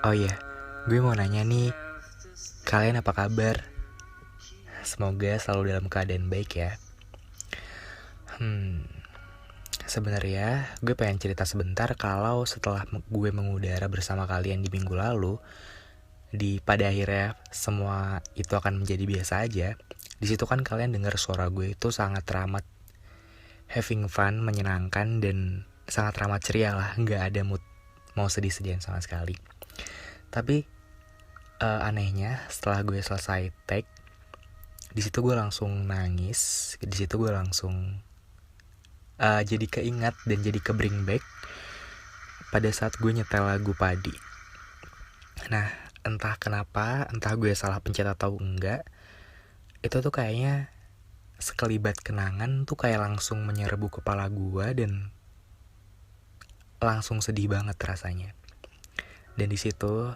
Oh iya, gue mau nanya nih, kalian apa kabar? Semoga selalu dalam keadaan baik ya. Sebenarnya gue pengen cerita sebentar kalau setelah gue mengudara bersama kalian di minggu lalu, pada akhirnya semua itu akan menjadi biasa aja. Di situ kan kalian dengar suara gue itu sangat ramah, having fun, menyenangkan dan sangat ramah ceria lah, nggak ada mood mau sedih-sedihan sama sekali. Tapi anehnya setelah gue selesai take, di situ gue langsung nangis, di situ gue langsung jadi keingat dan jadi ke bring back pada saat gue nyetel lagu Padi. Nah, entah kenapa, entah gue salah pencet atau enggak, itu tuh kayaknya sekelibat kenangan tuh kayak langsung menyerbu kepala gue dan langsung sedih banget rasanya. Dan di situ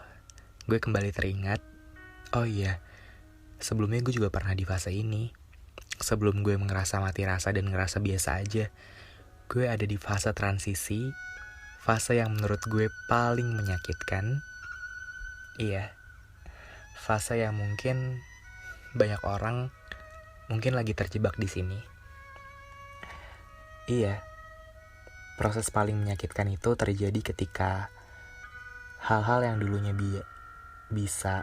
gue kembali teringat, oh iya, sebelumnya gue juga pernah di fase ini. Sebelum gue ngerasa mati rasa dan ngerasa biasa aja, gue ada di fase transisi, fase yang menurut gue paling menyakitkan. Iya, fase yang mungkin banyak orang mungkin lagi terjebak di sini. Iya, proses paling menyakitkan itu terjadi ketika hal-hal yang dulunya bisa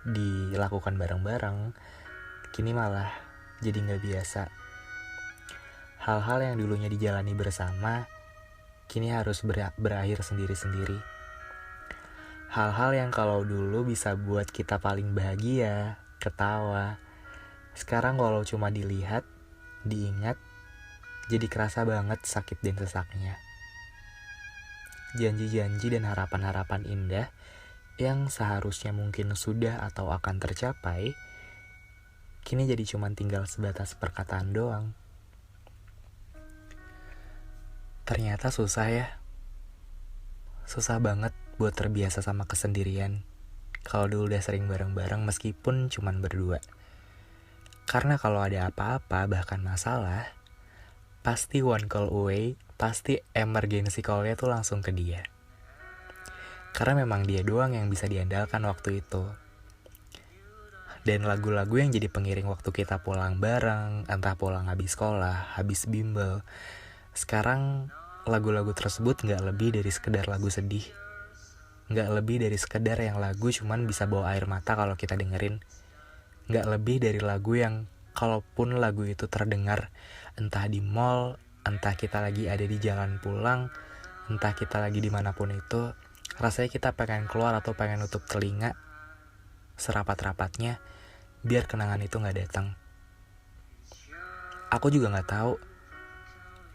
dilakukan bareng-bareng, kini malah jadi gak biasa. Hal-hal yang dulunya dijalani bersama, kini harus berakhir sendiri-sendiri. Hal-hal yang kalau dulu bisa buat kita paling bahagia, ketawa, sekarang walau cuma dilihat, diingat, jadi kerasa banget sakit dan sesaknya. Janji-janji dan harapan-harapan indah yang seharusnya mungkin sudah atau akan tercapai, kini jadi cuma tinggal sebatas perkataan doang. Ternyata susah ya. Susah banget buat terbiasa sama kesendirian. Kalau dulu udah sering bareng-bareng meskipun cuman berdua. Karena kalau ada apa-apa bahkan masalah, pasti one call away, pasti emergency call-nya tuh langsung ke dia. Karena memang dia doang yang bisa diandalkan waktu itu. Dan lagu-lagu yang jadi pengiring waktu kita pulang bareng, entah pulang habis sekolah, habis bimbel, sekarang lagu-lagu tersebut gak lebih dari sekedar lagu sedih. Gak lebih dari sekedar yang lagu cuman bisa bawa air mata kalau kita dengerin. Gak lebih dari lagu yang kalaupun lagu itu terdengar entah di mall, entah kita lagi ada di jalan pulang, entah kita lagi dimanapun itu, rasanya kita pengen keluar atau pengen nutup telinga serapat-rapatnya biar kenangan itu gak datang. Aku juga gak tahu,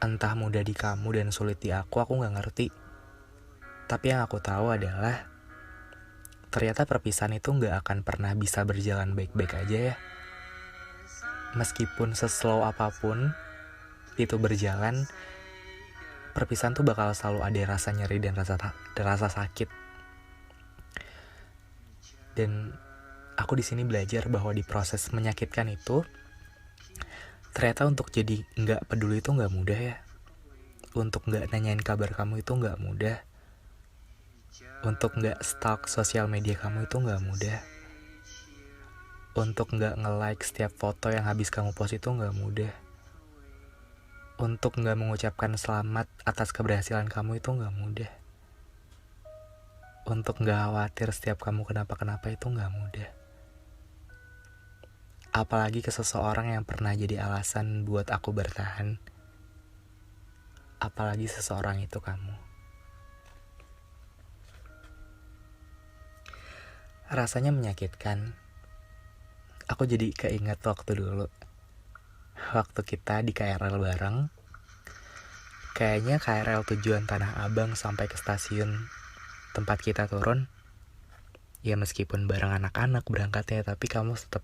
entah mudah di kamu dan sulit di aku gak ngerti. Tapi yang aku tahu adalah ternyata perpisahan itu gak akan pernah bisa berjalan baik-baik aja ya. Meskipun seslow apapun itu berjalan, perpisahan tuh bakal selalu ada rasa nyeri dan rasa sakit. Dan aku di sini belajar bahwa di proses menyakitkan itu, ternyata untuk jadi nggak peduli itu nggak mudah ya. Untuk nggak nanyain kabar kamu itu nggak mudah. Untuk nggak stalk sosial media kamu itu nggak mudah. Untuk nggak nge-like setiap foto yang habis kamu post itu nggak mudah. Untuk nggak mengucapkan selamat atas keberhasilan kamu itu nggak mudah. Untuk nggak khawatir setiap kamu kenapa-kenapa itu nggak mudah. Apalagi ke seseorang yang pernah jadi alasan buat aku bertahan. Apalagi seseorang itu kamu. Rasanya menyakitkan. Aku jadi keinget waktu dulu. Waktu kita di KRL bareng. Kayaknya KRL tujuan Tanah Abang sampai ke stasiun tempat kita turun. Ya meskipun bareng anak-anak berangkatnya, tapi kamu tetap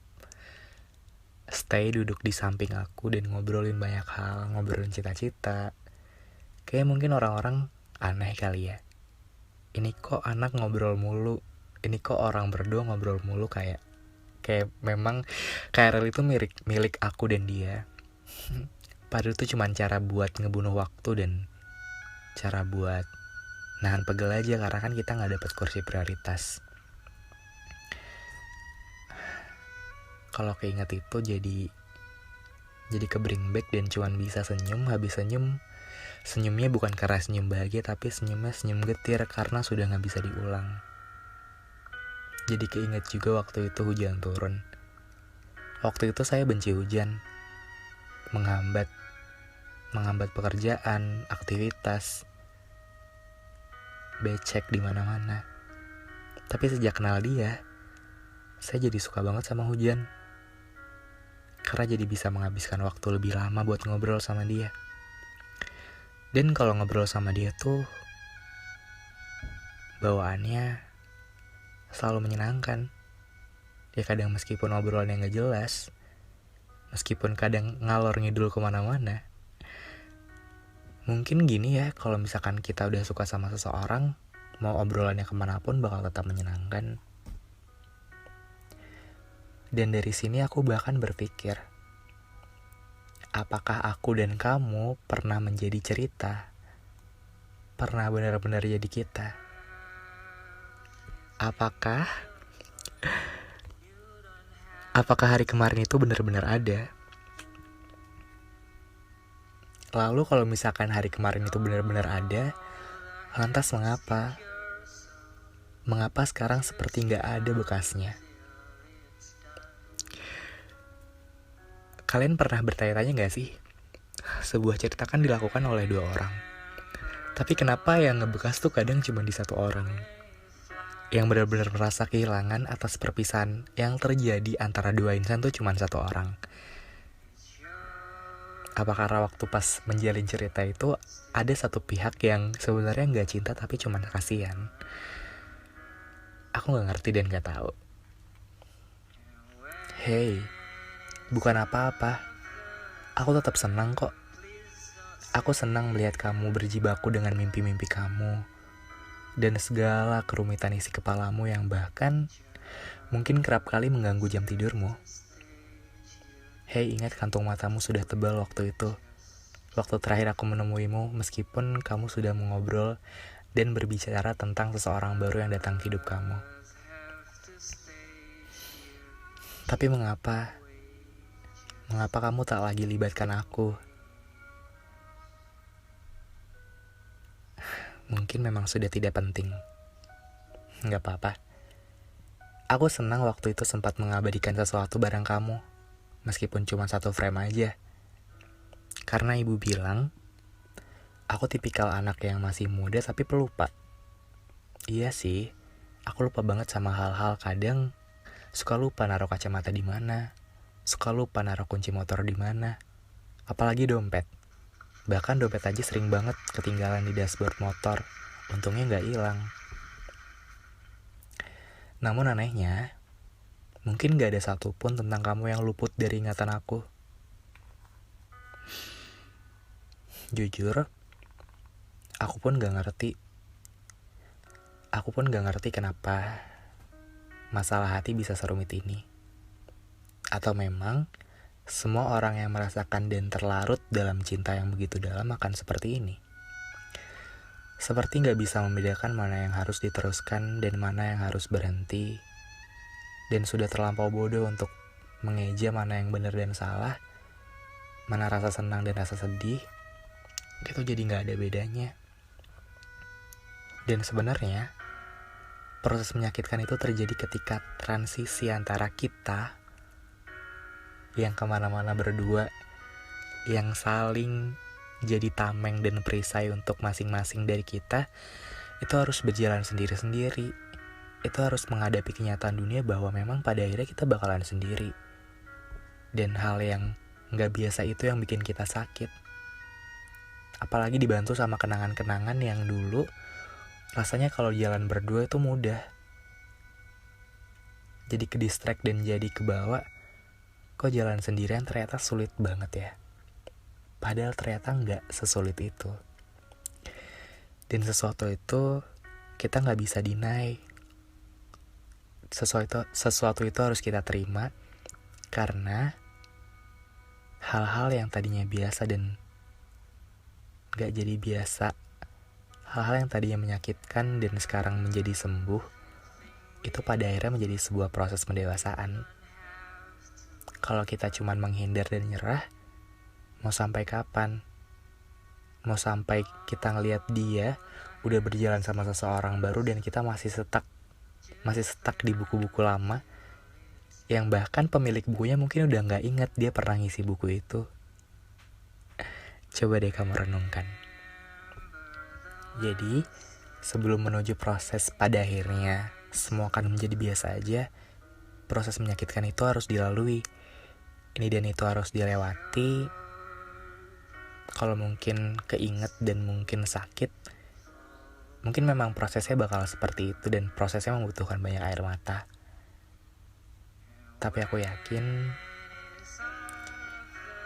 stay duduk di samping aku dan ngobrolin banyak hal, ngobrolin cita-cita. Kayak mungkin orang-orang aneh kali ya. Ini kok anak ngobrol mulu, ini kok orang berdua ngobrol mulu, kayak memang KRL itu milik aku dan dia. Padahal itu cuma cara buat ngebunuh waktu dan cara buat nahan pegel aja karena kan kita gak dapet kursi prioritas. Kalau keinget itu jadi ke bring back dan cuman bisa senyum. Habis senyumnya bukan karena senyum bahagia, tapi senyumnya senyum getir karena sudah gak bisa diulang. Jadi keinget juga waktu itu hujan turun. Waktu itu saya benci hujan, menghambat pekerjaan, aktivitas, becek di mana-mana. Tapi sejak kenal dia, saya jadi suka banget sama hujan. Karena jadi bisa menghabiskan waktu lebih lama buat ngobrol sama dia. Dan kalau ngobrol sama dia tuh bawaannya selalu menyenangkan. Ya kadang meskipun obrolannya gak jelas, meskipun kadang ngalor ngidul kemana-mana. Mungkin gini ya, kalau misalkan kita udah suka sama seseorang, mau obrolannya kemanapun bakal tetap menyenangkan. Dan dari sini aku bahkan berpikir, apakah aku dan kamu pernah menjadi cerita? Pernah benar-benar jadi kita? Apakah hari kemarin itu benar-benar ada? Lalu kalau misalkan hari kemarin itu benar-benar ada, lantas mengapa? Mengapa sekarang seperti gak ada bekasnya? Kalian pernah bertanya-tanya gak sih? Sebuah cerita kan dilakukan oleh 2 orang. Tapi kenapa yang ngebekas tuh kadang cuma di 1 orang? Yang benar-benar merasa kehilangan atas perpisahan yang terjadi antara 2 insan tuh cuma 1 orang. Apa karena waktu pas menjalin cerita itu ada satu pihak yang sebenarnya gak cinta tapi cuma kasihan? Aku gak ngerti dan gak tahu. Hey, bukan apa-apa. Aku tetap senang kok. Aku senang melihat kamu berjibaku dengan mimpi-mimpi kamu dan segala kerumitan isi kepalamu yang bahkan mungkin kerap kali mengganggu jam tidurmu. Hei, ingat kantung matamu sudah tebal waktu itu. Waktu terakhir aku menemuimu, meskipun kamu sudah mengobrol dan berbicara tentang seseorang baru yang datang ke hidup kamu. Tapi mengapa kamu tak lagi libatkan aku? Mungkin memang sudah tidak penting. Gak apa-apa. Aku senang waktu itu sempat mengabadikan sesuatu bareng kamu, meskipun cuma 1 frame aja. Karena ibu bilang, aku tipikal anak yang masih muda tapi pelupa. Iya sih, aku lupa banget sama hal-hal. Kadang suka lupa naruh kacamata di mana, suka lupa naruh kunci motor di mana, apalagi dompet. Bahkan dompet aja sering banget ketinggalan di dashboard motor. Untungnya gak hilang. Namun anehnya, mungkin gak ada satupun tentang kamu yang luput dari ingatan aku. Jujur, aku pun gak ngerti kenapa masalah hati bisa serumit ini. Atau memang semua orang yang merasakan dan terlarut dalam cinta yang begitu dalam akan seperti ini. Seperti gak bisa membedakan mana yang harus diteruskan dan mana yang harus berhenti. Dan sudah terlampau bodoh untuk mengeja mana yang benar dan salah, mana rasa senang dan rasa sedih. Itu jadi gak ada bedanya. Dan sebenarnya proses menyakitkan itu terjadi ketika transisi antara kita yang kemana-mana berdua, yang saling jadi tameng dan perisai untuk masing-masing dari kita, itu harus berjalan sendiri-sendiri. Itu harus menghadapi kenyataan dunia bahwa memang pada akhirnya kita bakalan sendiri. Dan hal yang gak biasa itu yang bikin kita sakit. Apalagi dibantu sama kenangan-kenangan yang dulu rasanya kalau jalan berdua itu mudah. Jadi ke distract dan jadi kebawa. Kok jalan sendirian ternyata sulit banget ya. Padahal ternyata gak sesulit itu. Dan sesuatu itu kita gak bisa deny. Sesuatu itu harus kita terima. Karena hal-hal yang tadinya biasa dan gak jadi biasa, hal-hal yang tadinya menyakitkan dan sekarang menjadi sembuh, itu pada akhirnya menjadi sebuah proses pendewasaan. Kalau kita cuma menghindar dan nyerah, mau sampai kapan? Mau sampai kita ngelihat dia udah berjalan sama seseorang baru dan kita masih stuck di buku-buku lama, yang bahkan pemilik bukunya mungkin udah gak ingat dia pernah ngisi buku itu. Coba deh kamu renungkan. Jadi, sebelum menuju proses pada akhirnya semua akan menjadi biasa aja, proses menyakitkan itu harus dilalui. Ini dan itu harus dilewati. Kalau mungkin keinget dan mungkin sakit, mungkin memang prosesnya bakal seperti itu dan prosesnya membutuhkan banyak air mata. Tapi aku yakin,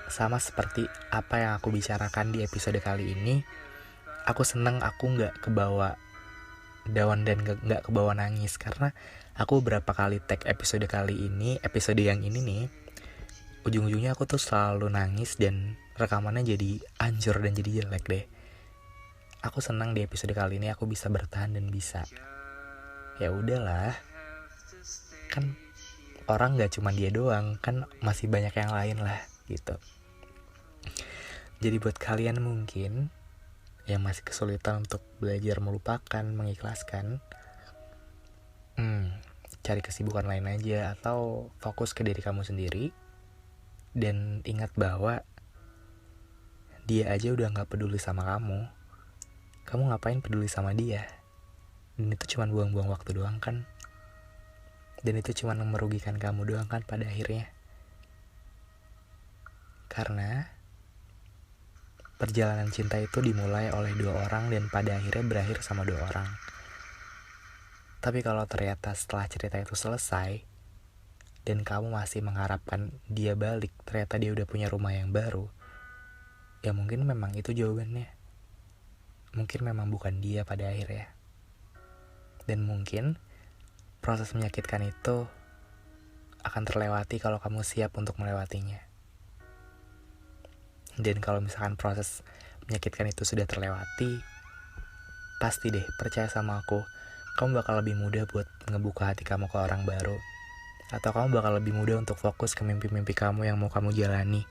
sama seperti apa yang aku bicarakan di episode kali ini, aku seneng aku gak kebawa down dan gak kebawa nangis. Karena aku beberapa kali tag episode kali ini, episode yang ini nih, ujung-ujungnya aku tuh selalu nangis dan rekamannya jadi hancur dan jadi jelek deh. Aku senang di episode kali ini aku bisa bertahan dan bisa, ya udahlah, kan orang gak cuma dia doang, kan masih banyak yang lain lah gitu. Jadi buat kalian mungkin yang masih kesulitan untuk belajar melupakan, mengikhlaskan, cari kesibukan lain aja atau fokus ke diri kamu sendiri. Dan ingat bahwa dia aja udah gak peduli sama kamu. Kamu ngapain peduli sama dia? Dan itu cuma buang-buang waktu doang kan? Dan itu cuma merugikan kamu doang kan pada akhirnya. Karena perjalanan cinta itu dimulai oleh 2 orang dan pada akhirnya berakhir sama 2 orang. Tapi kalau ternyata setelah cerita itu selesai dan kamu masih mengharapkan dia balik, ternyata dia udah punya rumah yang baru, ya mungkin memang itu jawabannya. Mungkin memang bukan dia pada akhirnya. Dan mungkin proses menyakitkan itu akan terlewati kalau kamu siap untuk melewatinya. Dan kalau misalkan proses menyakitkan itu sudah terlewati, pasti deh, percaya sama aku, kamu bakal lebih mudah buat ngebuka hati kamu ke orang baru. Atau kamu bakal lebih mudah untuk fokus ke mimpi-mimpi kamu yang mau kamu jalani.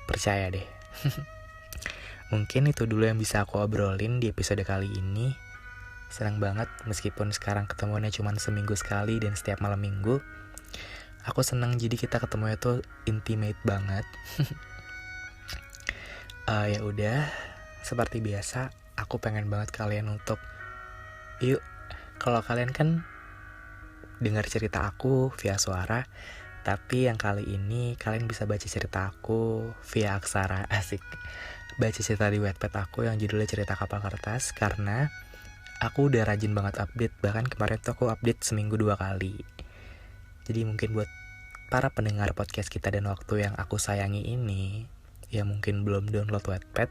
Percaya deh. Mungkin itu dulu yang bisa aku obrolin di episode kali ini. Senang banget meskipun sekarang ketemuannya cuma seminggu sekali dan setiap malam minggu. Aku senang jadi kita ketemunya tuh intimate banget. Ya udah, seperti biasa, aku pengen banget kalian untuk yuk, kalau kalian kan dengar cerita aku via suara, tapi yang kali ini kalian bisa baca cerita aku via aksara. Asik. Baca cerita di Wattpad aku yang judulnya Cerita Kapal Kertas, karena aku udah rajin banget update. Bahkan kemarin tuh aku update seminggu 2 kali. Jadi mungkin buat para pendengar podcast Kita dan Waktu yang aku sayangi ini, yang mungkin belum download Wattpad,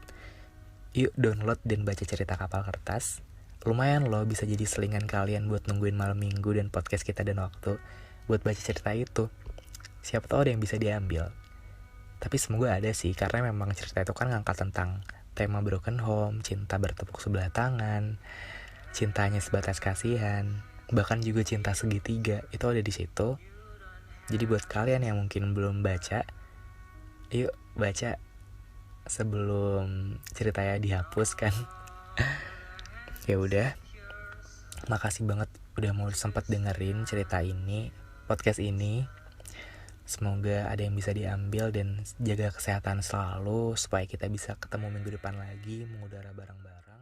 yuk download dan baca Cerita Kapal Kertas. Lumayan loh, bisa jadi selingan kalian buat nungguin malam minggu dan podcast Kita dan Waktu buat baca cerita itu. Siapa tahu ada yang bisa diambil. Tapi semoga ada sih, karena memang cerita itu kan ngangkat tentang tema broken home, cinta bertepuk sebelah tangan, cintanya sebatas kasihan, bahkan juga cinta segitiga, itu ada di situ. Jadi buat kalian yang mungkin belum baca, yuk baca sebelum ceritanya dihapus kan. Ya udah, makasih banget udah mau sempat dengerin cerita ini, podcast ini. Semoga ada yang bisa diambil dan jaga kesehatan selalu supaya kita bisa ketemu minggu depan lagi mengudara bareng-bareng.